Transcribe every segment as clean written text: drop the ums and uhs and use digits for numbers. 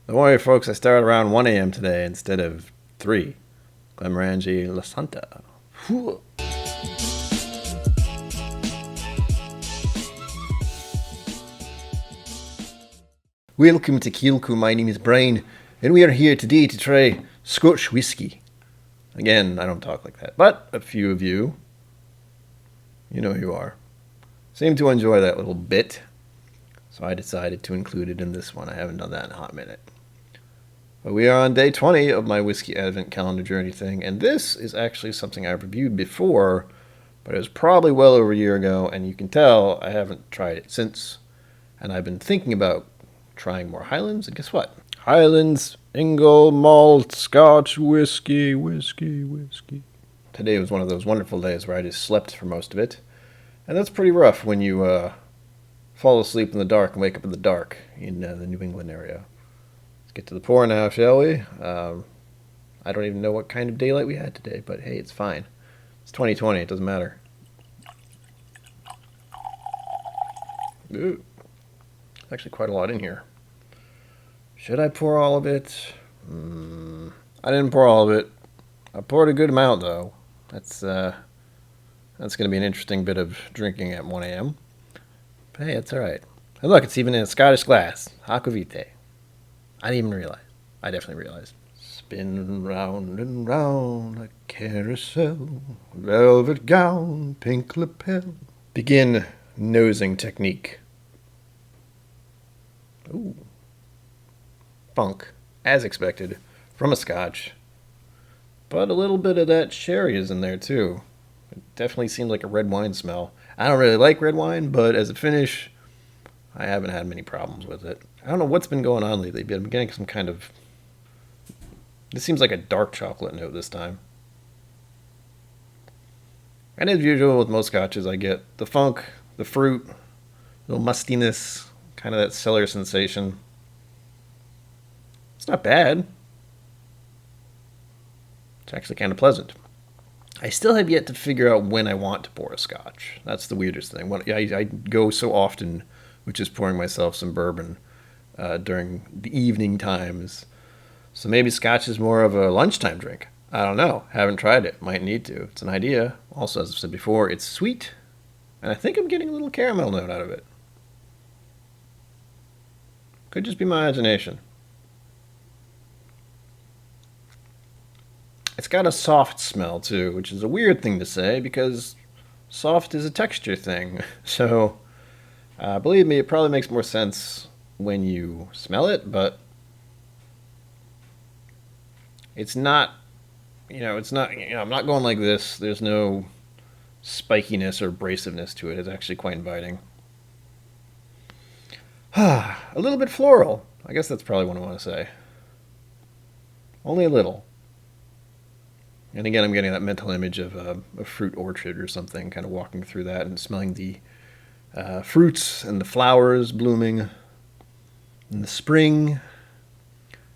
Don't worry, folks, I started around 1 a.m. today instead of 3. Glenmorangie, Lasanta. Whew. Welcome to KIllco, my name is Brian, and we are here today to try Scotch whiskey. Again, I don't talk like that, but a few of you, you know who you are, seem to enjoy that little bit, so I decided to include it in this one. I haven't done that in a hot minute. But we are on day 20 of my Whiskey Advent Calendar Journey thing, and this is actually something I've reviewed before, but it was probably well over a year ago, and you can tell I haven't tried it since. And I've been thinking about trying more Highlands, and guess what? Highlands, Ingle, Malt, Scotch, whiskey. Today was one of those wonderful days where I just slept for most of it, and that's pretty rough when you fall asleep in the dark and wake up in the dark in the New England area. Get to the pour now, shall we? I don't even know what kind of daylight we had today, but hey, it's fine. It's 2020, it doesn't matter. Ooh. Actually quite a lot in here. Should I pour all of it? I didn't pour all of it. I poured a good amount, though. That's going to be an interesting bit of drinking at 1 a.m. But hey, it's all right. And look, it's even in a Scottish glass. Aquavite. I didn't even realize. I definitely realized. Spin round and round a carousel, velvet gown, pink lapel. Begin nosing technique. Ooh. Funk, as expected, from a Scotch. But a little bit of that sherry is in there too. It definitely seems like a red wine smell. I don't really like red wine, but as a finish, I haven't had many problems with it. I don't know what's been going on lately, but I'm getting some kind of... This seems like a dark chocolate note this time. And as usual with most scotches, I get the funk, the fruit, a little mustiness, kind of that cellar sensation. It's not bad. It's actually kind of pleasant. I still have yet to figure out when I want to pour a scotch. That's the weirdest thing. I go so often with just pouring myself some bourbon during the evening times. So maybe scotch is more of a lunchtime drink. I don't know. Haven't tried it. Might need to. It's an idea. Also, as I've said before, it's sweet. And I think I'm getting a little caramel note out of it. Could just be my imagination. It's got a soft smell, too, which is a weird thing to say because soft is a texture thing. So, believe me, it probably makes more sense when you smell it, but it's not, I'm not going like this. There's no spikiness or abrasiveness to it. It's actually quite inviting. A little bit floral. I guess that's probably what I want to say. Only a little. And again, I'm getting that mental image of a fruit orchard or something, kind of walking through that and smelling the fruits and the flowers blooming in the spring.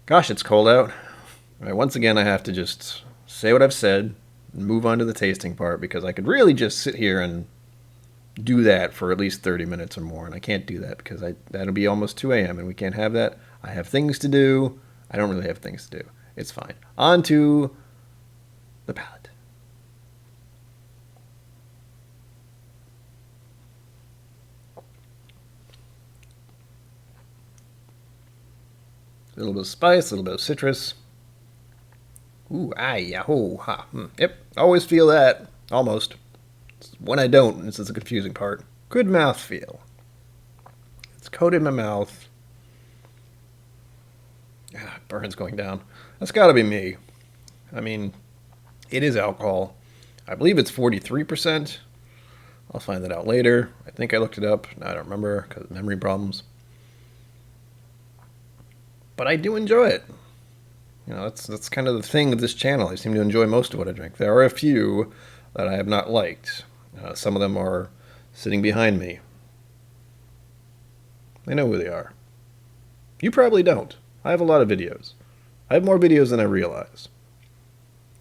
Gosh, it's cold out. All right, once again, I have to just say what I've said and move on to the tasting part because I could really just sit here and do that for at least 30 minutes or more, and I can't do that because that'll be almost 2 a.m. and we can't have that. I have things to do. I don't really have things to do. It's fine. On to the palate. A little bit of spice, a little bit of citrus. Ooh, yahoo, ha. Yep, always feel that. Almost. When I don't, this is the confusing part. Good mouthfeel. It's coated in my mouth. Burns going down. That's gotta be me. I mean, it is alcohol. I believe it's 43%. I'll find that out later. I think I looked it up. I don't remember because of memory problems. But I do enjoy it. That's kind of the thing of this channel. I seem to enjoy most of what I drink. There are a few that I have not liked. Some of them are sitting behind me. I know who they are. You probably don't. I have a lot of videos. I have more videos than I realize.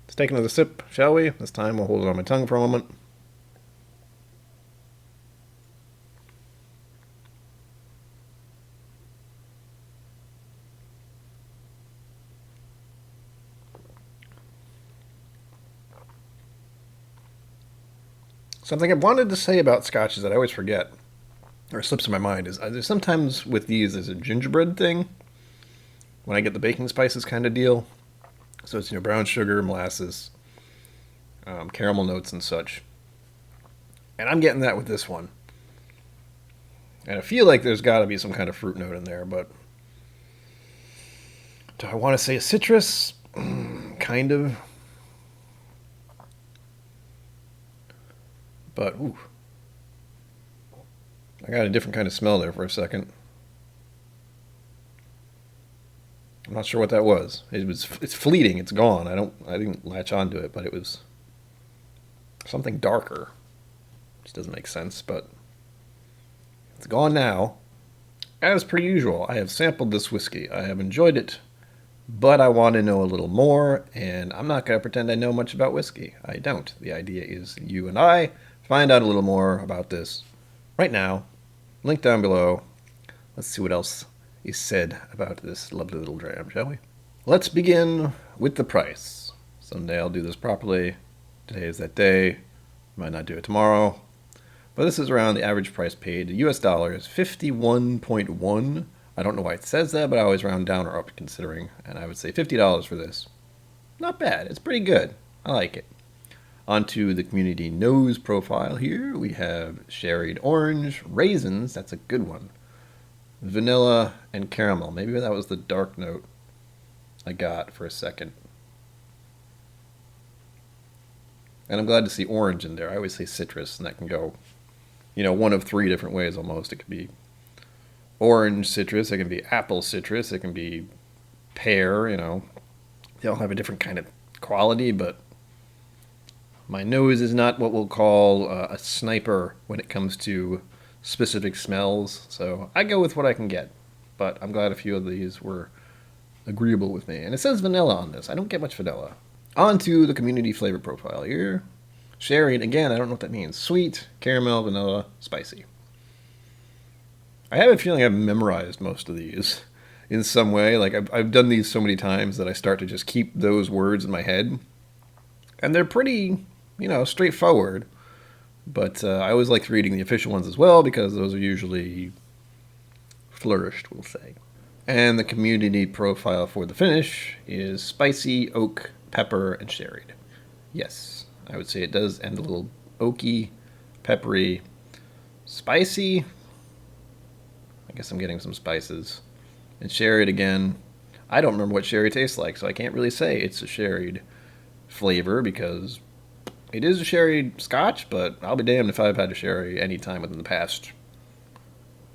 Let's take another sip, shall we? This time we'll hold it on my tongue for a moment. Something I wanted to say about scotches that I always forget, or slips in my mind, is there's sometimes with these there's a gingerbread thing when I get the baking spices kind of deal. So it's, brown sugar, molasses, caramel notes and such. And I'm getting that with this one. And I feel like there's got to be some kind of fruit note in there, but do I want to say a citrus? Kind of. But, ooh. I got a different kind of smell there for a second. I'm not sure what that was. It's fleeting. It's gone. I didn't latch onto it, but it was something darker. Which doesn't make sense, but it's gone now. As per usual, I have sampled this whiskey. I have enjoyed it, but I want to know a little more, and I'm not going to pretend I know much about whiskey. I don't. The idea is you and I find out a little more about this right now. Link down below. Let's see what else is said about this lovely little dram, shall we? Let's begin with the price. Someday I'll do this properly. Today is that day. Might not do it tomorrow. But this is around the average price paid. The US dollar is 51.1. I don't know why it says that, but I always round down or up considering. And I would say $50 for this. Not bad. It's pretty good. I like it. Onto the community nose profile here. We have sherried orange, raisins. That's a good one. Vanilla and caramel. Maybe that was the dark note I got for a second. And I'm glad to see orange in there. I always say citrus, and that can go, one of three different ways almost. It could be orange citrus, it can be apple citrus, it can be pear, They all have a different kind of quality, but my nose is not what we'll call a sniper when it comes to specific smells, so I go with what I can get. But I'm glad a few of these were agreeable with me. And it says vanilla on this. I don't get much vanilla. On to the community flavor profile here. Sherry, again, I don't know what that means. Sweet, caramel, vanilla, spicy. I have a feeling I've memorized most of these in some way. Like, I've done these so many times that I start to just keep those words in my head. And they're pretty, straightforward. But I always like reading the official ones as well because those are usually flourished, we'll say. And the community profile for the finish is spicy, oak, pepper, and sherried. Yes, I would say it does end a little oaky, peppery, spicy. I guess I'm getting some spices. And sherried again. I don't remember what sherry tastes like, so I can't really say it's a sherried flavor because it is a sherry scotch, but I'll be damned if I've had a sherry any time within the past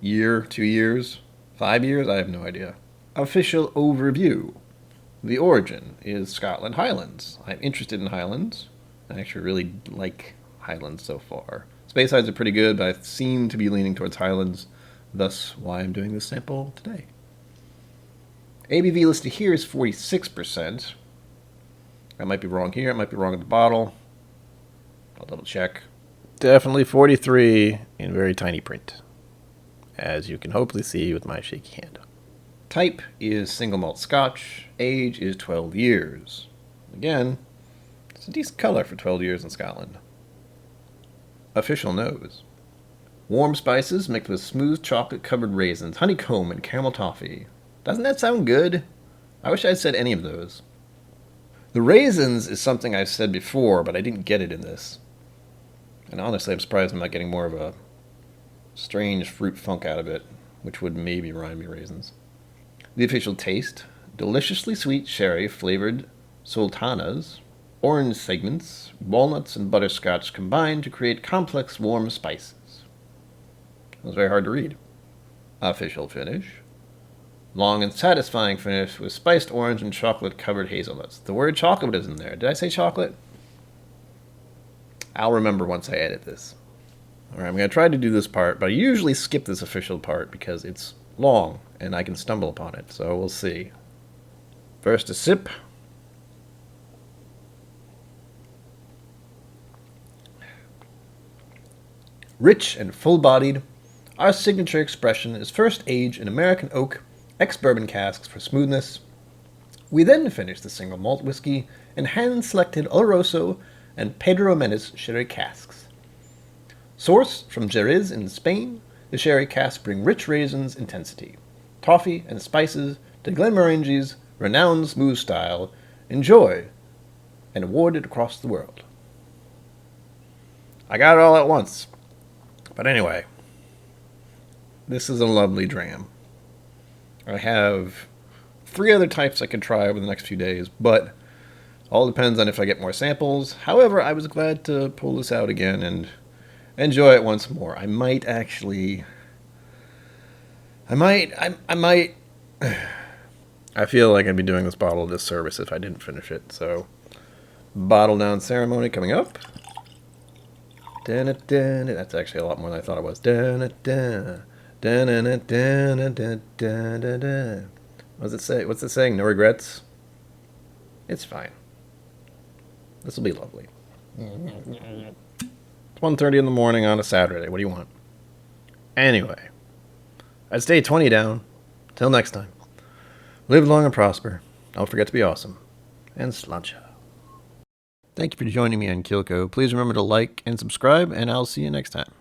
year, 2 years, 5 years, I have no idea. Official overview. The origin is Scotland Highlands. I'm interested in Highlands. I actually really like Highlands so far. Speysides are pretty good, but I seem to be leaning towards Highlands, thus why I'm doing this sample today. ABV listed here is 46%. I might be wrong here, I might be wrong at the bottle. I'll double check. Definitely 43 in very tiny print, as you can hopefully see with my shaky hand. Type is single malt Scotch. Age is 12 years. Again, it's a decent color for 12 years in Scotland. Official nose. Warm spices mixed with smooth chocolate-covered raisins, honeycomb, and caramel toffee. Doesn't that sound good? I wish I'd said any of those. The raisins is something I've said before, but I didn't get it in this. And honestly, I'm surprised I'm not getting more of a strange fruit funk out of it, which would maybe remind me of raisins. The official taste, deliciously sweet sherry flavored sultanas, orange segments, walnuts, and butterscotch combined to create complex warm spices. That was very hard to read. Official finish. Long and satisfying finish with spiced orange and chocolate-covered hazelnuts. The word chocolate is in there. Did I say chocolate? I'll remember once I edit this. Alright, I'm going to try to do this part, but I usually skip this official part because it's long and I can stumble upon it, so we'll see. First a sip. Rich and full-bodied, our signature expression is first aged in American oak ex-bourbon casks for smoothness. We then finish the single malt whiskey in hand-selected Oloroso and Pedro Menes sherry casks. Sourced from Jerez in Spain, the sherry casks bring rich raisins intensity, toffee and spices to Glenmorangie's renowned smooth style, enjoy and awarded across the world. I got it all at once. But anyway, this is a lovely dram. I have 3 other types I could try over the next few days, but all depends on if I get more samples. However, I was glad to pull this out again and enjoy it once more. I might actually... I feel like I'd be doing this bottle a disservice if I didn't finish it, so... Bottle down ceremony coming up. That's actually a lot more than I thought it was. What's it say? What's it saying? No regrets? It's fine. This will be lovely. It's 1:30 in the morning on a Saturday. What do you want? Anyway, I'd stay 20 down. Till next time. Live long and prosper. Don't forget to be awesome. And sláinte. Thank you for joining me on KIllco. Please remember to like and subscribe, and I'll see you next time.